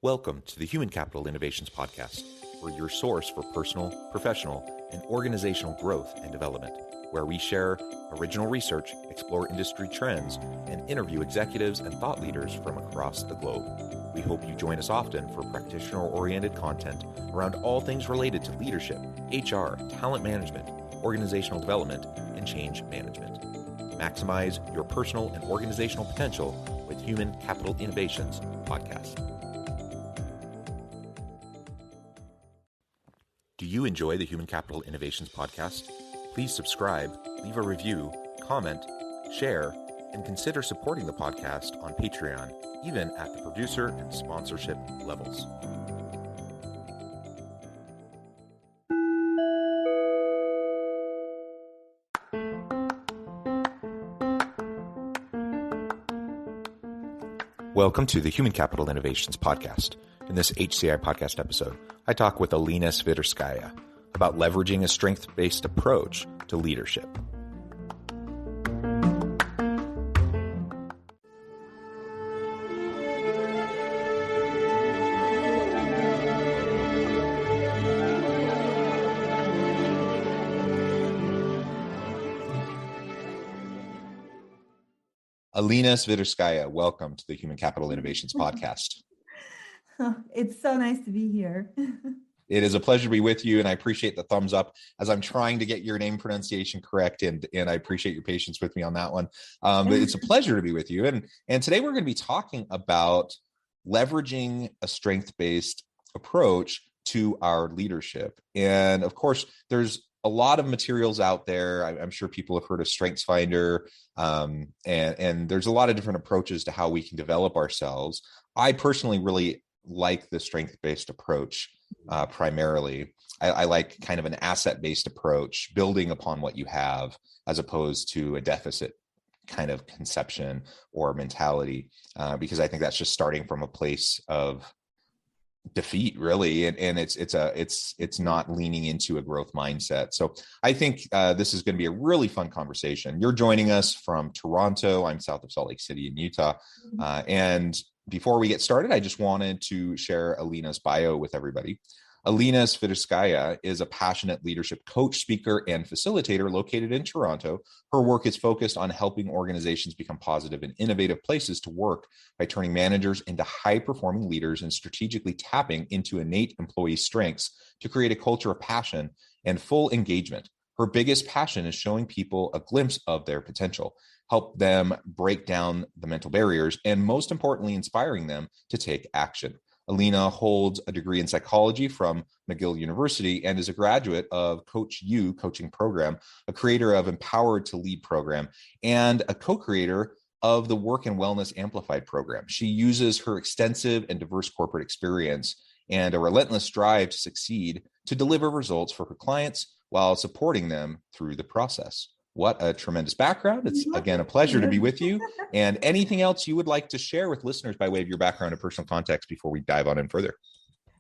Welcome to the Human Capital Innovations Podcast. We're your source for personal, professional, and organizational growth and development, where we share original research, explore industry trends, and interview executives and thought leaders from across the globe. We hope you join us often for practitioner-oriented content around all things related to leadership, HR, talent management, organizational development, and change management. Maximize your personal and organizational potential with Human Capital Innovations Podcast. Do you enjoy the Human Capital Innovations Podcast? Please subscribe, leave a review, comment, share, and consider supporting the podcast on Patreon, even at the producer and sponsorship levels. Welcome to the Human Capital Innovations Podcast. In this HCI podcast episode, I talk with Alena Sviderskaia about leveraging a strength-based approach to leadership. Alena Sviderskaia, welcome to the Human Capital Innovations Podcast. It's so nice to be here. It is a pleasure to be with you, and I appreciate the thumbs up as I'm trying to get your name pronunciation correct, and I appreciate your patience with me on that one. But it's a pleasure to be with you, and today we're going to be talking about leveraging a strength-based approach to our leadership. And of course, there's a lot of materials out there. I'm sure people have heard of StrengthsFinder, and there's a lot of different approaches to how we can develop ourselves. I personally really like the strength-based approach primarily. I like kind of an asset-based approach, building upon what you have, as opposed to a deficit kind of conception or mentality, because I think that's just starting from a place of defeat, really, and it's not leaning into a growth mindset. So I think this is going to be a really fun conversation. You're joining us from Toronto. I'm south of Salt Lake City in Utah, and before we get started, I just wanted to share Alena's bio with everybody. Alena Sviderskaia is a passionate leadership coach, speaker, and facilitator located in Toronto. Her work is focused on helping organizations become positive and innovative places to work by turning managers into high-performing leaders and strategically tapping into innate employee strengths to create a culture of passion and full engagement. Her biggest passion is showing people a glimpse of their potential, help them break down the mental barriers, and most importantly, inspiring them to take action. Alena holds a degree in psychology from McGill University and is a graduate of Coach U coaching program, a creator of Empowered to Lead program, and a co-creator of the Work and Wellness Amplified program. She uses her extensive and diverse corporate experience and a relentless drive to succeed to deliver results for her clients while supporting them through the process. What a tremendous background. It's, again, a pleasure to be with you. And anything else you would like to share with listeners by way of your background and personal context before we dive on in further?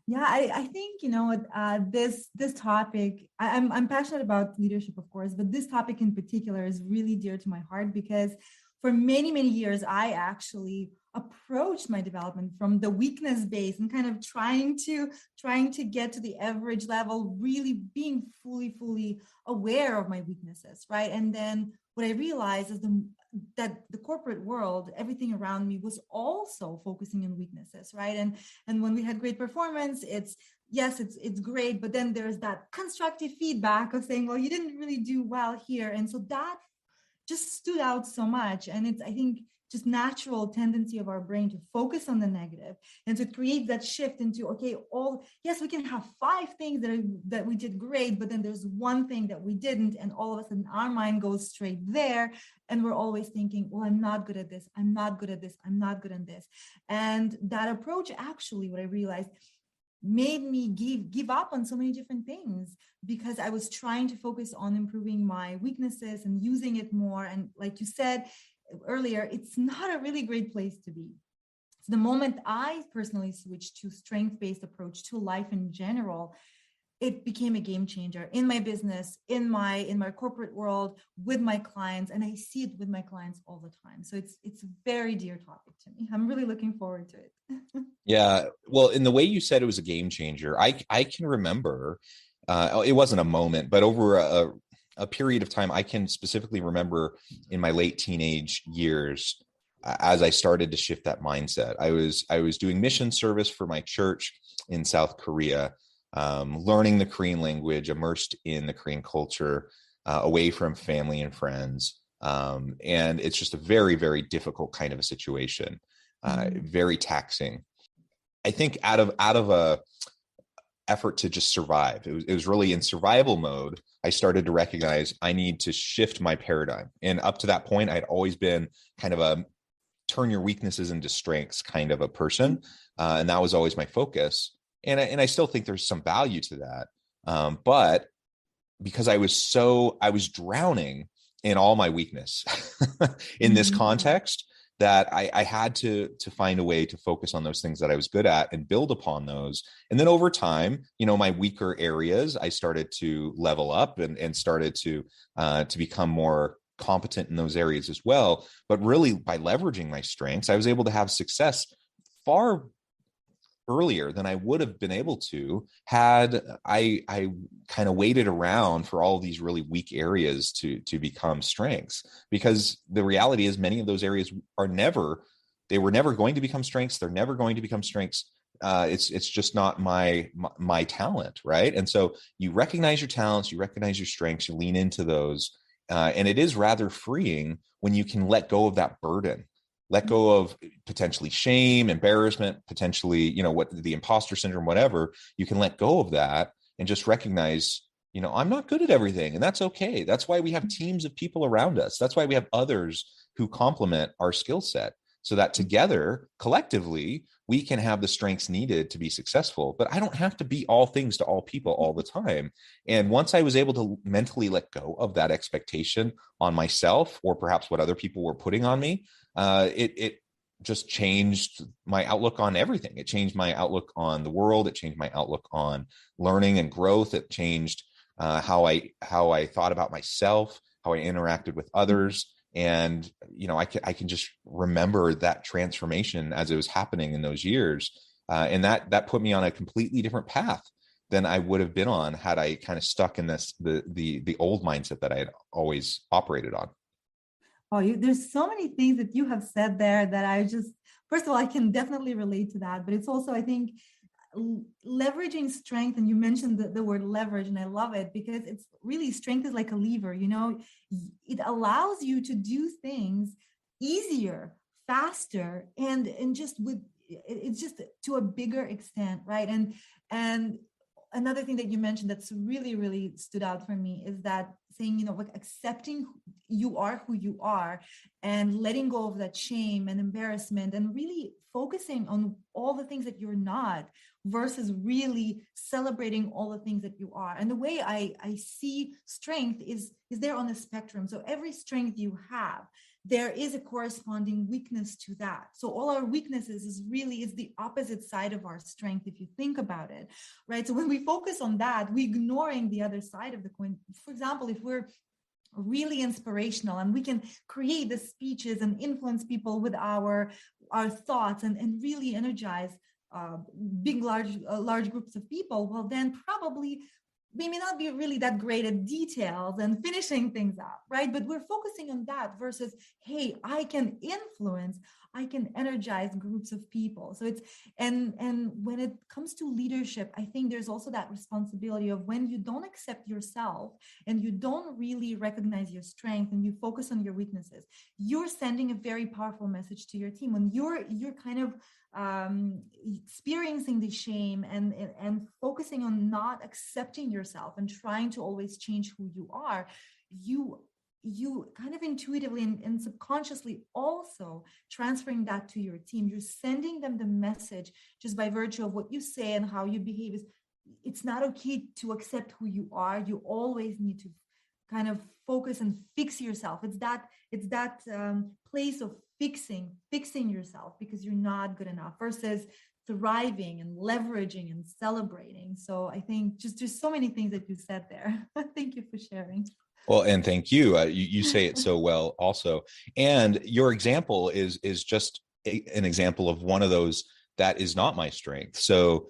Yeah, I think, this topic, I'm passionate about leadership, of course, but this topic in particular is really dear to my heart because for many, many years, I actually approached my development from the weakness base and kind of trying to get to the average level, really being fully aware of my weaknesses, right? And then what I realized is that the corporate world, everything around me was also focusing on weaknesses, right? And when we had great performance, it's great, but then there's that constructive feedback of saying, well, you didn't really do well here. And so that just stood out so much. And it's, I think, just natural tendency of our brain to focus on the negative and to create that shift into, okay, we can have 5 things that we did great, but then there's one thing that we didn't. And all of a sudden our mind goes straight there. And we're always thinking, well, I'm not good at this. I'm not good at this. I'm not good at this. And that approach, actually, what I realized, made me give up on so many different things because I was trying to focus on improving my weaknesses and using it more. And like you said earlier, it's not a really great place to be. So the moment I personally switched to strength-based approach to life in general, it became a game changer in my business, in my corporate world, with my clients, and I see it with my clients all the time. So it's a very dear topic to me. I'm really looking forward to it. Yeah, Well, in the way you said it was a game changer, I can remember, it wasn't a moment, but over a period of time, I can specifically remember in my late teenage years, as I started to shift that mindset. I was doing mission service for my church in South Korea, learning the Korean language, immersed in the Korean culture, away from family and friends. And it's just a very, very difficult kind of a situation, very taxing. I think out of a effort to just survive. It was really in survival mode. I started to recognize I need to shift my paradigm. And up to that point, I'd always been kind of a turn your weaknesses into strengths kind of a person. And that was always my focus. And I still think there's some value to that. But because I was drowning in all my weakness in this context, that I had to find a way to focus on those things that I was good at and build upon those. And then over time, my weaker areas, I started to level up and started to become more competent in those areas as well. But really, by leveraging my strengths, I was able to have success far earlier than I would have been able to had I kind of waited around for all of these really weak areas to become strengths. Because the reality is many of those areas were never going to become strengths. They're never going to become strengths. It's just not my talent, right? And so you recognize your talents, you recognize your strengths, you lean into those, and it is rather freeing when you can let go of that burden. Let go of potentially shame, embarrassment, potentially, what the imposter syndrome, whatever. You can let go of that and just recognize, I'm not good at everything, and that's okay. That's why we have teams of people around us. That's why we have others who complement our skill set, so that together, collectively, we can have the strengths needed to be successful. But I don't have to be all things to all people all the time. And once I was able to mentally let go of that expectation on myself, or perhaps what other people were putting on me, it just changed my outlook on everything. It changed my outlook on the world. It changed my outlook on learning and growth. It changed how I thought about myself, how I interacted with others. And, I can just remember that transformation as it was happening in those years. And that put me on a completely different path than I would have been on had I kind of stuck in the old mindset that I had always operated on. Oh, there's so many things that you have said there that first of all, I can definitely relate to that. But it's also, I think, leveraging strength. And you mentioned the word leverage, and I love it because it's really, strength is like a lever, it allows you to do things easier, faster, and it's just to a bigger extent, right? And another thing that you mentioned that's really, really stood out for me is that saying, like accepting you are who you are and letting go of that shame and embarrassment and really focusing on all the things that you're not versus really celebrating all the things that you are. And the way I see strength is there on a spectrum. So every strength you have, there is a corresponding weakness to that. So all our weaknesses is the opposite side of our strength, if you think about it, right? So when we focus on that, we're ignoring the other side of the coin. For example, if we're really inspirational and we can create the speeches and influence people with our thoughts and really energize large groups of people, well, then probably we may not be really that great at details and finishing things up, right? But we're focusing on that versus, hey, I can influence, I can energize groups of people. So and when it comes to leadership, I think there's also that responsibility of when you don't accept yourself and you don't really recognize your strength and you focus on your weaknesses, you're sending a very powerful message to your team. When you're kind of experiencing the shame and focusing on not accepting yourself and trying to always change who you are, you kind of intuitively and subconsciously also transferring that to your team. You're sending them the message just by virtue of what you say and how you behave. It's not okay to accept who you are. You always need to kind of focus and fix yourself. It's that place of fixing yourself because you're not good enough versus thriving and leveraging and celebrating. So I think just there's so many things that you said there. Thank you for sharing. Well, and thank you. You say it so well also. And your example is just an example of one of those that is not my strength. So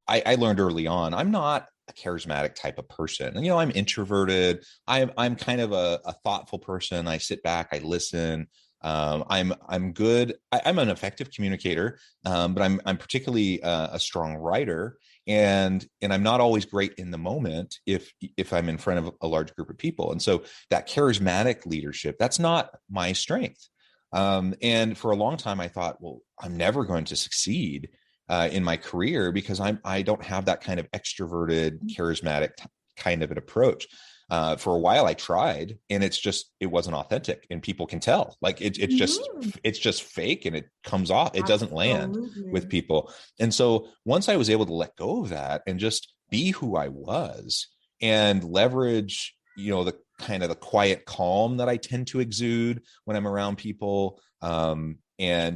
I learned early on, I'm not a charismatic type of person. And, I'm introverted. I'm kind of a thoughtful person. I sit back, I listen. I'm good. I'm an effective communicator, but I'm particularly a strong writer, and I'm not always great in the moment if I'm in front of a large group of people. And so that charismatic leadership, that's not my strength. And for a long time, I thought, well, I'm never going to succeed in my career because I don't have that kind of extroverted, charismatic kind of an approach. For a while I tried, and it wasn't authentic, and people can tell, like it's just fake, and it comes off, it doesn't land with people. And so once I was able to let go of that and just be who I was and leverage, the kind of the quiet calm that I tend to exude when I'm around people, and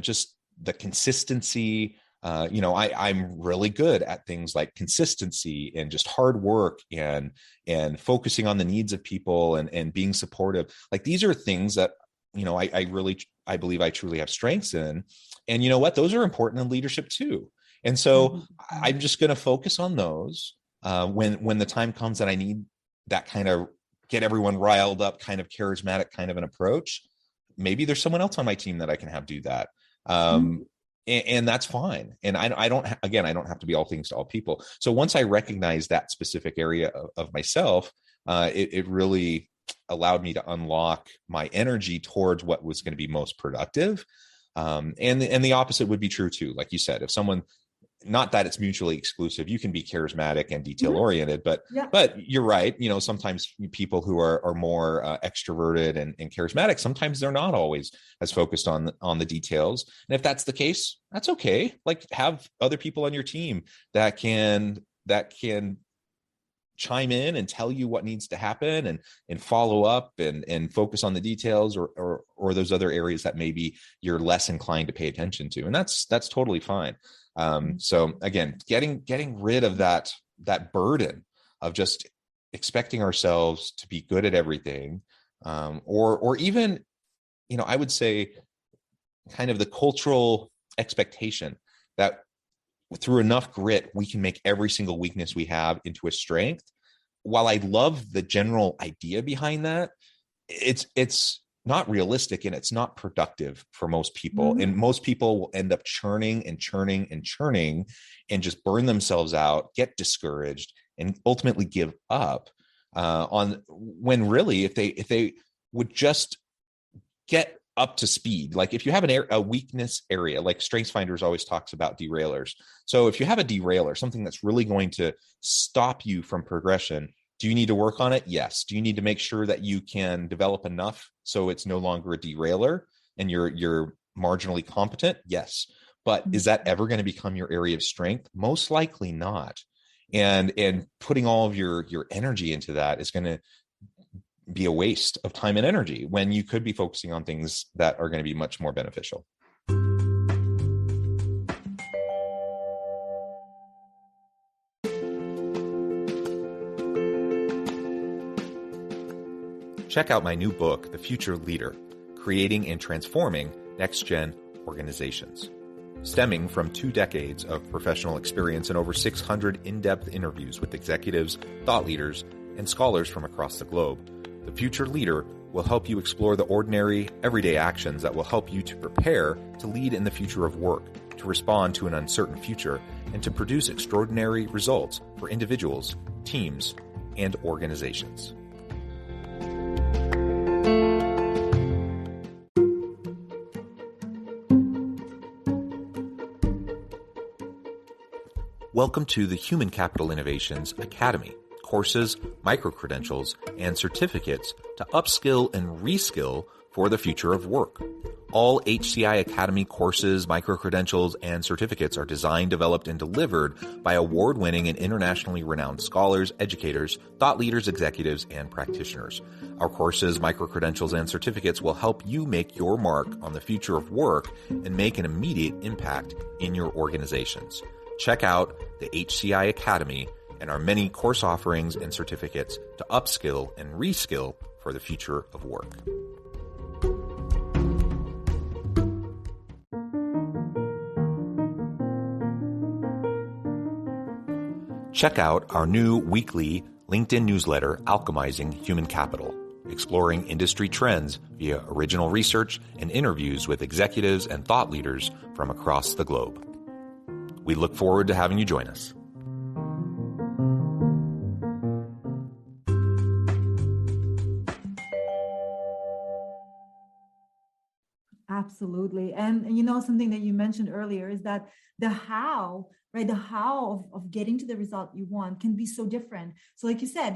just the consistency. I'm really good at things like consistency and just hard work and focusing on the needs of people and being supportive. Like, these are things that, I believe I truly have strengths in. And you know what? Those are important in leadership too. And so I'm just going to focus on those when the time comes that I need that kind of get everyone riled up, kind of charismatic kind of an approach. Maybe there's someone else on my team that I can have do that. And that's fine. And I don't have to be all things to all people. So once I recognized that specific area of myself, it really allowed me to unlock my energy towards what was going to be most productive. And the opposite would be true too. Like you said, if someone, not that it's mutually exclusive, you can be charismatic and detail oriented, but you're right. Sometimes people who are more extroverted and charismatic, sometimes they're not always as focused on the details. And if that's the case, that's okay. Like, have other people on your team that can chime in and tell you what needs to happen and follow up and focus on the details or those other areas that maybe you're less inclined to pay attention to. And that's totally fine. So again, getting rid of that burden of just expecting ourselves to be good at everything, or even, I would say kind of the cultural expectation that through enough grit, we can make every single weakness we have into a strength. While I love the general idea behind that, it's not realistic and it's not productive for most people. And most people will end up churning and churning and churning and just burn themselves out, get discouraged, and ultimately give up on when really, if they would just get up to speed. Like, if you have a weakness area, like StrengthsFinders always talks about derailers. So if you have a derailer, something that's really going to stop you from progression, do you need to work on it? Yes. Do you need to make sure that you can develop enough so it's no longer a derailer and you're marginally competent? Yes. But is that ever going to become your area of strength? Most likely not. And putting all of your energy into that is going to be a waste of time and energy when you could be focusing on things that are going to be much more beneficial. Check out my new book, The Future Leader, Creating and Transforming Next-Gen Organizations. Stemming from 2 decades of professional experience and over 600 in-depth interviews with executives, thought leaders, and scholars from across the globe, The Future Leader will help you explore the ordinary, everyday actions that will help you to prepare to lead in the future of work, to respond to an uncertain future, and to produce extraordinary results for individuals, teams, and organizations. Welcome to the Human Capital Innovations Academy. Courses, micro-credentials, and certificates to upskill and reskill for the future of work. All HCI Academy courses, micro-credentials, and certificates are designed, developed, and delivered by award-winning and internationally renowned scholars, educators, thought leaders, executives, and practitioners. Our courses, micro-credentials, and certificates will help you make your mark on the future of work and make an immediate impact in your organizations. Check out the HCI Academy and our many course offerings and certificates to upskill and reskill for the future of work. Check out our new weekly LinkedIn newsletter, Alchemizing Human Capital, exploring industry trends via original research and interviews with executives and thought leaders from across the globe. We look forward to having you join us. Absolutely. And something that you mentioned earlier is that the how, right? The how of getting to the result you want can be so different. So like you said,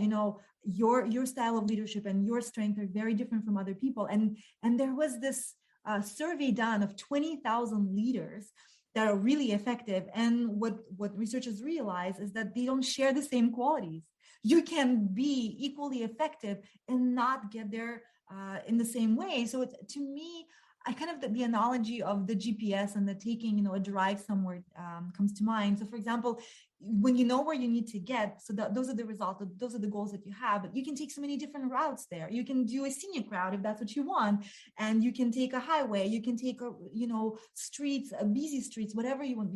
your style of leadership and your strength are very different from other people. And there was this survey done of 20,000 leaders that are really effective. And what researchers realize is that they don't share the same qualities. You can be equally effective and not get there in the same way. So it's, to me, I kind of, the analogy of the GPS and the taking, a drive somewhere comes to mind. So for example, when you know where you need to get, so those are the results, those are the goals that you have, but you can take so many different routes there. You can do a scenic route if that's what you want. And you can take a highway, you can take streets, busy streets, whatever you want.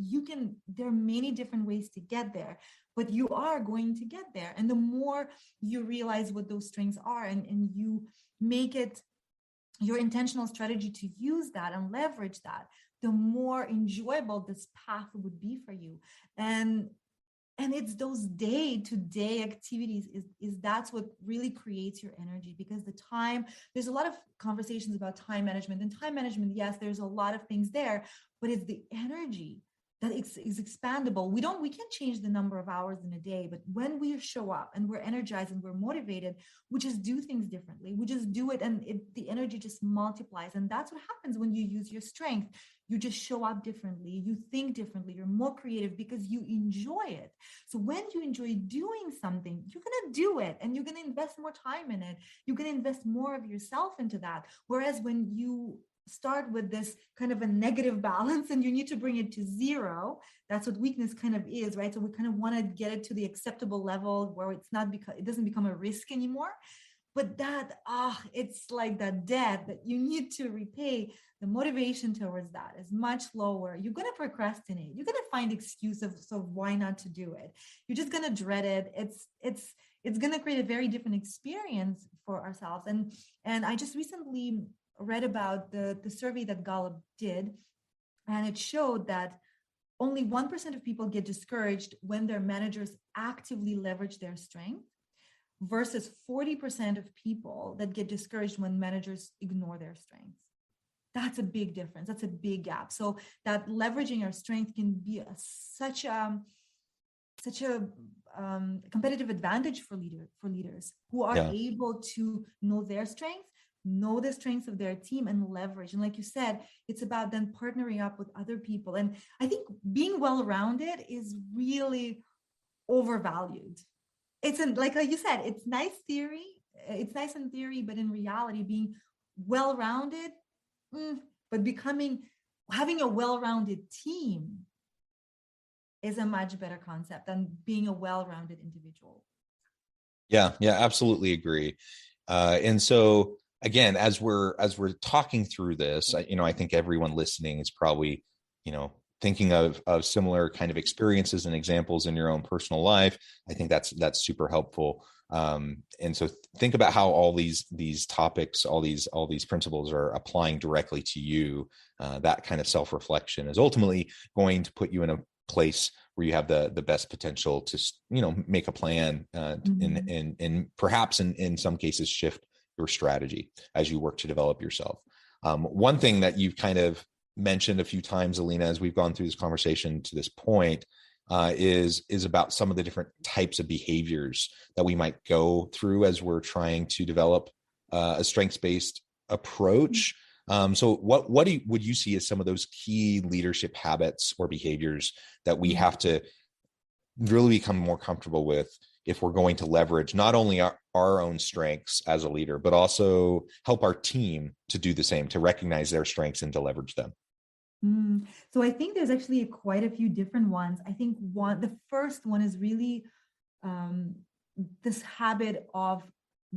There are many different ways to get there, but you are going to get there. And the more you realize what those strengths are and you make it your intentional strategy to use that and leverage that, the more enjoyable this path would be for you. And it's those day-to-day activities is that's what really creates your energy, because there's a lot of conversations about time management, and time management, yes, there's a lot of things there, but it's the energy that is expandable. We can't change the number of hours in a day, but when we show up and we're energized and we're motivated, we just do things differently. We just do it, and the energy just multiplies. And that's what happens when you use your strength. You just show up differently. You think differently. You're more creative because you enjoy it. So when you enjoy doing something, you're going to do it, and you're going to invest more time in it. You're going to invest more of yourself into that. Whereas when you start with this kind of a negative balance and you need to bring it to zero, that's what weakness kind of is, right? So we kind of want to get it to the acceptable level where it doesn't become a risk anymore. But it's like that debt that you need to repay. The motivation towards that is much lower. You're going to procrastinate. You're going to find excuses of why not to do it. You're just going to dread it. It's going to create a very different experience for ourselves. And I just recently read about the survey that Gallup did, and it showed that only 1% of people get discouraged when their managers actively leverage their strength, versus 40% of people that get discouraged when managers ignore their strengths. That's a big difference. That's a big gap. So that leveraging our strength can be such a competitive advantage for leaders who are able to know their strengths, know the strengths of their team, and leverage. And like you said, it's about then partnering up with other people. And I think being well-rounded is really overvalued. It's like you said, it's nice theory. It's nice in theory, but in reality, being well-rounded, but having a well-rounded team is a much better concept than being a well-rounded individual. Yeah, absolutely agree. And so again, as we're talking through this, I think everyone listening is probably, thinking of similar kind of experiences and examples in your own personal life. I think that's super helpful. And so think about how all these topics, all these principles are applying directly to you. That kind of self-reflection is ultimately going to put you in a place where you have the best potential to, make a plan and perhaps in some cases shift your strategy as you work to develop yourself. One thing that you've kind of mentioned a few times, Alena, as we've gone through this conversation to this point, is about some of the different types of behaviors that we might go through as we're trying to develop a strengths-based approach. So what would you see as some of those key leadership habits or behaviors that we have to really become more comfortable with if we're going to leverage not only our own strengths as a leader, but also help our team to do the same, to recognize their strengths and to leverage them? So I think there's actually quite a few different ones. I think the first one is really this habit of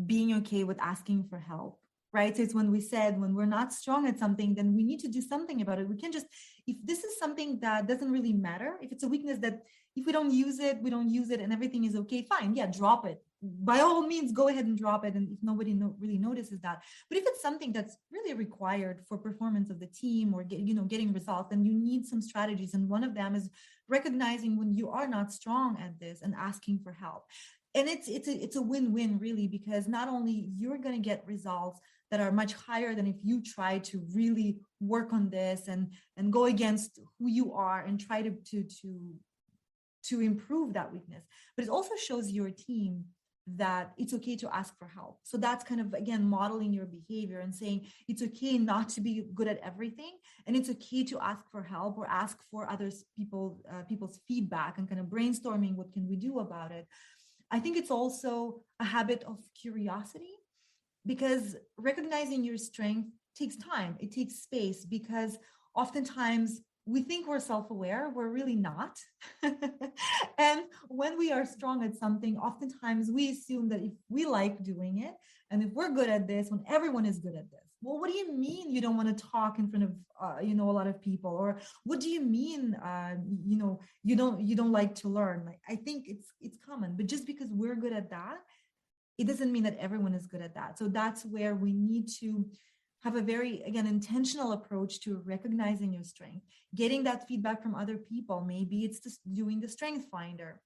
being okay with asking for help. right? So it's when we said, when we're not strong at something, then we need to do something about it. We can't just, if this is something that doesn't really matter, if it's a weakness that if we don't use it, we don't use it and everything is okay, fine, yeah, drop it. By all means, go ahead and drop it. And if nobody really notices that, but if it's something that's really required for performance of the team or getting results, then you need some strategies. And one of them is recognizing when you are not strong at this and asking for help. And it's a win-win really, because not only you're going to get results that are much higher than if you try to really work on this and go against who you are and try to improve that weakness, but it also shows your team that it's okay to ask for help. So that's kind of, again, modeling your behavior and saying it's okay not to be good at everything, and it's okay to ask for help or ask for people's feedback and kind of brainstorming what can we do about it. I think it's also a habit of curiosity, because recognizing your strength takes time. It takes space, because oftentimes we think we're self-aware, we're really not. And when we are strong at something, oftentimes we assume that if we like doing it, and if we're good at this, when everyone is good at this, well, what do you mean you don't want to talk in front of a lot of people? Or what do you mean you don't like to learn? Like, I think it's common, but just because we're good at that, it doesn't mean that everyone is good at that. So that's where we need to have a very, again, intentional approach to recognizing your strength, getting that feedback from other people. Maybe it's just doing the strength finder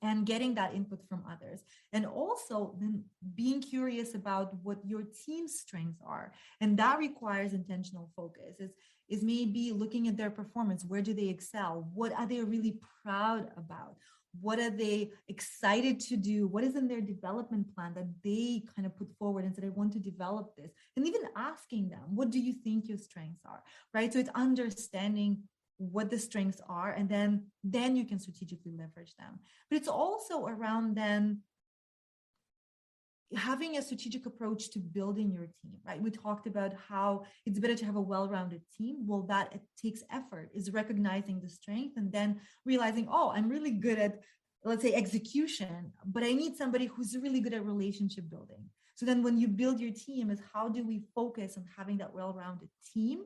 and getting that input from others. And also then being curious about what your team's strengths are. And that requires intentional focus, is maybe looking at their performance. Where do they excel? What are they really proud about? What are they excited to do? What is in their development plan that they kind of put forward and said, I want to develop this? And even asking them, what do you think your strengths are, right? So it's understanding what the strengths are, and then you can strategically leverage them. But it's also around then having a strategic approach to building your team, right? We talked about how it's better to have a well-rounded team. Well, that it takes effort, is recognizing the strength and then realizing, oh, I'm really good at, let's say, execution, but I need somebody who's really good at relationship building. So then when you build your team, is how do we focus on having that well-rounded team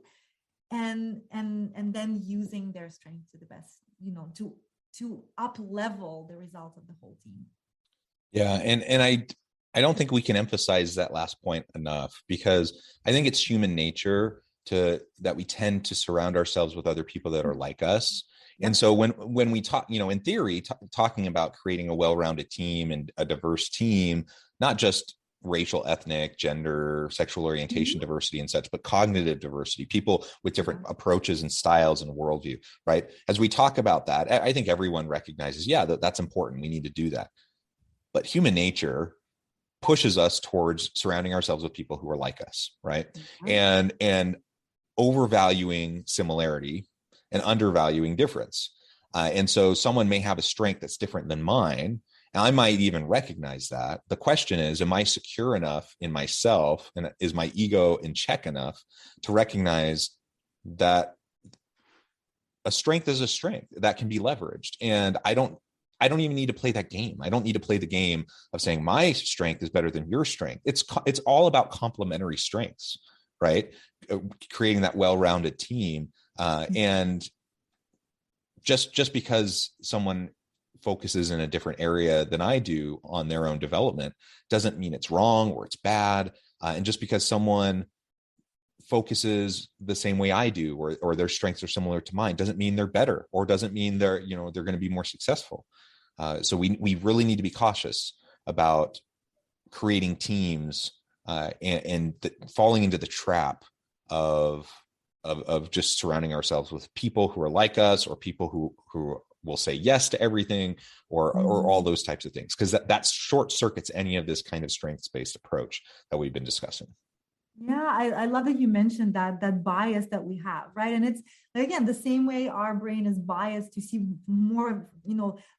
and then using their strength to the best, to up level the results of the whole team. Yeah. And I don't think we can emphasize that last point enough, because I think it's human nature that we tend to surround ourselves with other people that are like us. And so when we talk, in theory, talking about creating a well-rounded team and a diverse team, not just racial, ethnic, gender, sexual orientation, diversity and such, but cognitive diversity, people with different approaches and styles and worldview, right? As we talk about that, I think everyone recognizes, that's important. We need to do that. But human nature pushes us towards surrounding ourselves with people who are like us, right? And overvaluing similarity and undervaluing difference. And so someone may have a strength that's different than mine, and I might even recognize that. The question is, am I secure enough in myself, and is my ego in check enough to recognize that a strength is a strength that can be leveraged? And I don't even need to play that game. I don't need to play the game of saying my strength is better than your strength. It's all about complementary strengths, right? Creating that well-rounded team. And just because someone focuses in a different area than I do on their own development doesn't mean it's wrong or it's bad. And just because someone focuses the same way I do, or their strengths are similar to mine, doesn't mean they're better, or doesn't mean they're going to be more successful. So we really need to be cautious about creating teams and falling into the trap of just surrounding ourselves with people who are like us, or people who will say yes to everything, or all those types of things, because that short circuits any of this kind of strengths-based approach that we've been discussing. Yeah, I love that you mentioned that bias that we have, right? And it's, again, the same way our brain is biased to see more,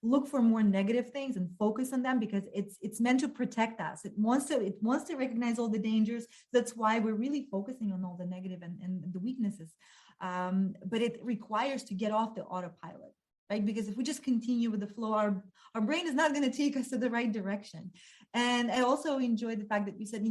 look for more negative things and focus on them, because it's meant to protect us. It wants to recognize all the dangers. That's why we're really focusing on all the negative and the weaknesses. But it requires to get off the autopilot. right? Because if we just continue with the flow, our brain is not going to take us to the right direction. And I also enjoyed the fact that you said,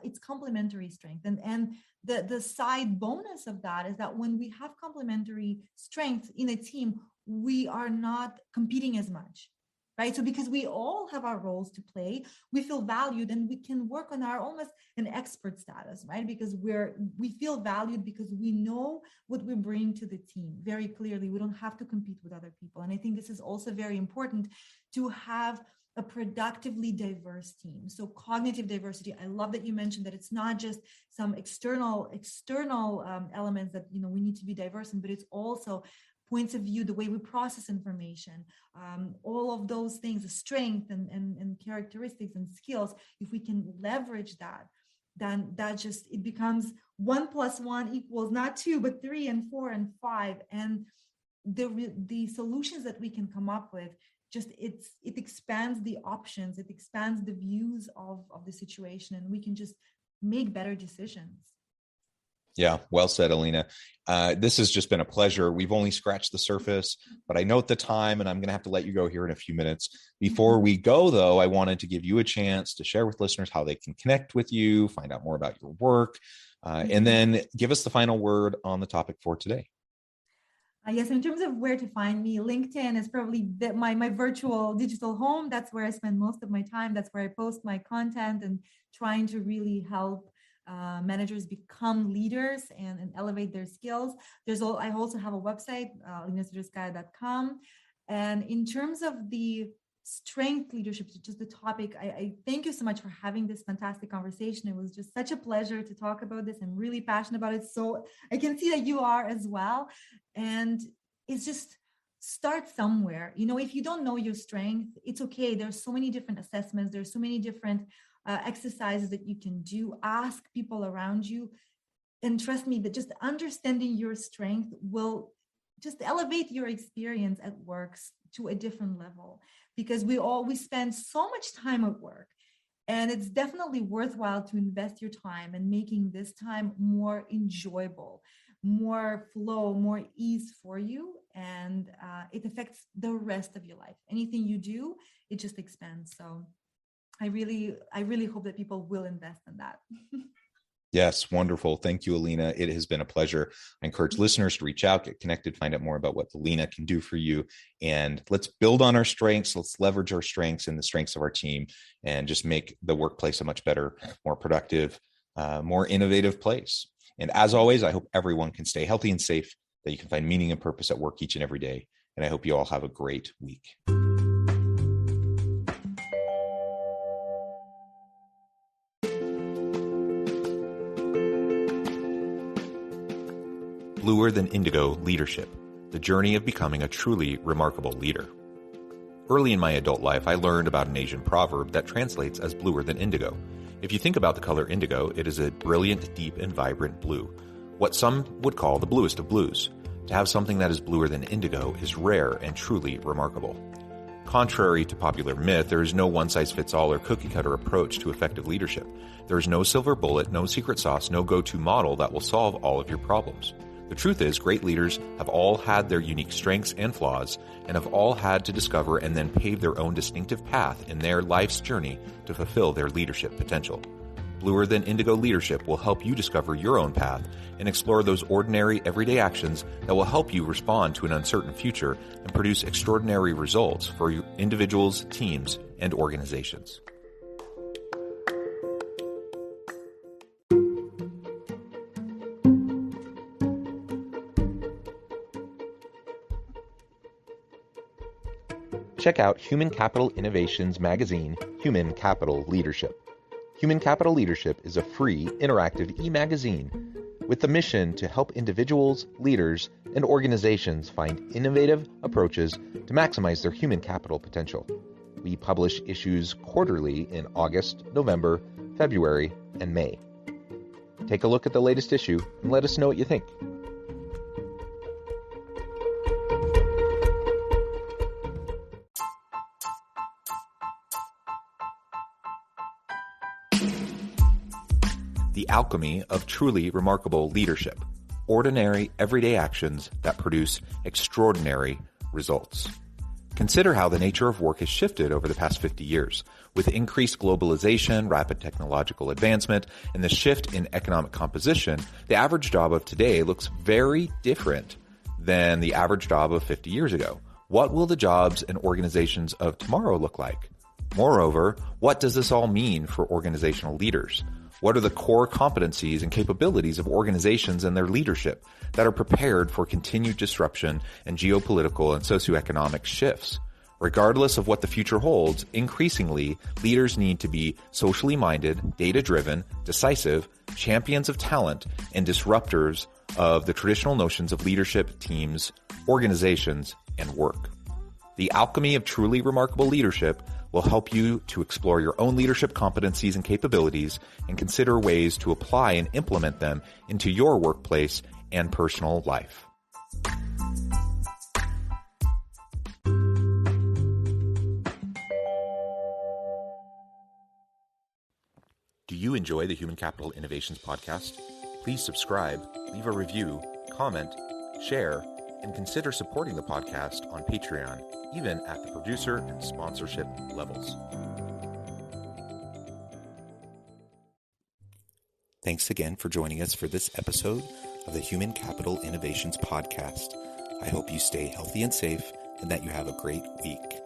it's complementary strength. And the side bonus of that is that when we have complementary strength in a team, we are not competing as much, right? So because we all have our roles to play, we feel valued and we can work on our almost an expert status, right? Because we feel valued because we know what we bring to the team very clearly. We don't have to compete with other people. And I think this is also very important to have a productively diverse team. So cognitive diversity, I love that you mentioned that it's not just some external elements that we need to be diverse in, but it's also points of view, the way we process information, all of those things, the strength and characteristics and skills. If we can leverage that, then it becomes 1 + 1 equals not 2, but 3 and 4 and 5. And the solutions that we can come up with, it expands the options, it expands the views of the situation, and we can just make better decisions. Yeah, well said, Alena. This has just been a pleasure. We've only scratched the surface, but I note the time and I'm going to have to let you go here in a few minutes. Before we go, though, I wanted to give you a chance to share with listeners how they can connect with you, find out more about your work, and then give us the final word on the topic for today. Yes, in terms of where to find me, LinkedIn is probably my virtual digital home. That's where I spend most of my time. That's where I post my content and trying to really help managers become leaders and elevate their skills. I also have a website, Sviderskaia.com. And in terms of the strength leadership, which is the topic, I thank you so much for having this fantastic conversation. It was just such a pleasure to talk about this. I'm really passionate about it. So I can see that you are as well. And it's just start somewhere. If you don't know your strength, it's okay. There's so many different assessments. There's so many different exercises that you can do. Ask people around you. And trust me that just understanding your strength will just elevate your experience at work to a different level, because we spend so much time at work, and it's definitely worthwhile to invest your time in making this time more enjoyable, more flow, more ease for you, and it affects the rest of your life. Anything you do, it just expands. So I really hope that people will invest in that. Yes, wonderful. Thank you, Alena. It has been a pleasure. I encourage listeners to reach out, get connected, find out more about what Alena can do for you. And let's build on our strengths. Let's leverage our strengths and the strengths of our team and just make the workplace a much better, more productive, more innovative place. And as always, I hope everyone can stay healthy and safe, that you can find meaning and purpose at work each and every day. And I hope you all have a great week. Bluer Than Indigo Leadership, the journey of becoming a truly remarkable leader. Early in my adult life, I learned about an Asian proverb that translates as bluer than indigo. If you think about the color indigo, it is a brilliant, deep, and vibrant blue, what some would call the bluest of blues. To have something that is bluer than indigo is rare and truly remarkable. Contrary to popular myth, there is no one-size-fits-all or cookie-cutter approach to effective leadership. There is no silver bullet, no secret sauce, no go-to model that will solve all of your problems. The truth is, great leaders have all had their unique strengths and flaws, and have all had to discover and then pave their own distinctive path in their life's journey to fulfill their leadership potential. Bluer Than Indigo Leadership will help you discover your own path and explore those ordinary, everyday actions that will help you respond to an uncertain future and produce extraordinary results for your individuals, teams, and organizations. Check out Human Capital Innovations magazine, Human Capital Leadership. Human Capital Leadership is a free, interactive e-magazine with the mission to help individuals, leaders, and organizations find innovative approaches to maximize their human capital potential. We publish issues quarterly in August, November, February, and May. Take a look at the latest issue and let us know what you think. The alchemy of truly remarkable leadership. Ordinary, everyday actions that produce extraordinary results. Consider how the nature of work has shifted over the past 50 years. With increased globalization, rapid technological advancement, and the shift in economic composition, the average job of today looks very different than the average job of 50 years ago. What will the jobs and organizations of tomorrow look like? Moreover, what does this all mean for organizational leaders? What are the core competencies and capabilities of organizations and their leadership that are prepared for continued disruption and geopolitical and socioeconomic shifts? Regardless of what the future holds, increasingly, leaders need to be socially minded, data-driven, decisive, champions of talent, and disruptors of the traditional notions of leadership, teams, organizations, and work. The alchemy of truly remarkable leadership will help you to explore your own leadership competencies and capabilities and consider ways to apply and implement them into your workplace and personal life. Do you enjoy the Human Capital Innovations podcast? Please subscribe, leave a review, comment, share, and consider supporting the podcast on Patreon, even at the producer and sponsorship levels. Thanks again for joining us for this episode of the Human Capital Innovations podcast. I hope you stay healthy and safe and that you have a great week.